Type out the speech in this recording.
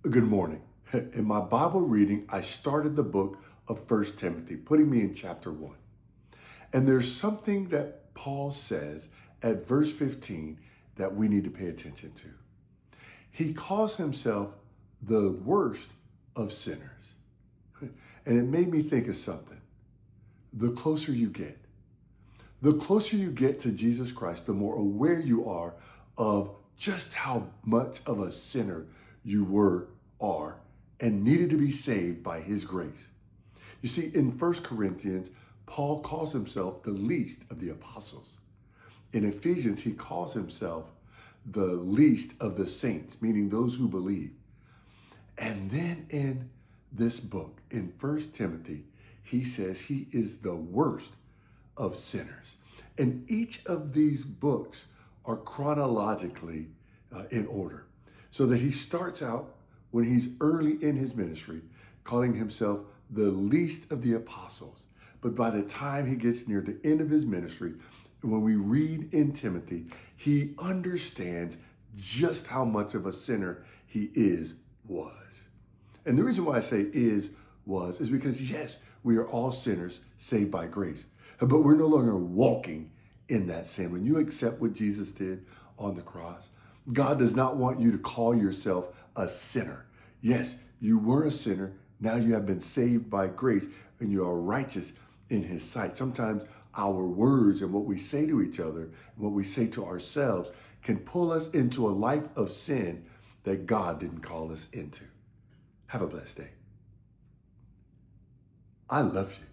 Good morning. In my Bible reading, I started the book of 1 Timothy, putting me in chapter 1. And there's something that Paul says at verse 15 that we need to pay attention to. He calls himself the worst of sinners. And it made me think of something. The closer you get to Jesus Christ, the more aware you are of just how much of a sinner you are, and needed to be saved by his grace. You see, in 1 Corinthians, Paul calls himself the least of the apostles. In Ephesians, he calls himself the least of the saints, meaning those who believe. And then in this book, in 1 Timothy, he says he is the worst of sinners. And each of these books are chronologically in order. So that he starts out when he's early in his ministry, calling himself the least of the apostles. But by the time he gets near the end of his ministry, when we read in Timothy, he understands just how much of a sinner he was. And the reason why I say was because yes, we are all sinners saved by grace, but we're no longer walking in that sin. When you accept what Jesus did on the cross, God does not want you to call yourself a sinner. Yes, you were a sinner. Now you have been saved by grace and you are righteous in his sight. Sometimes our words and what we say to each other, and what we say to ourselves can pull us into a life of sin that God didn't call us into. Have a blessed day. I love you.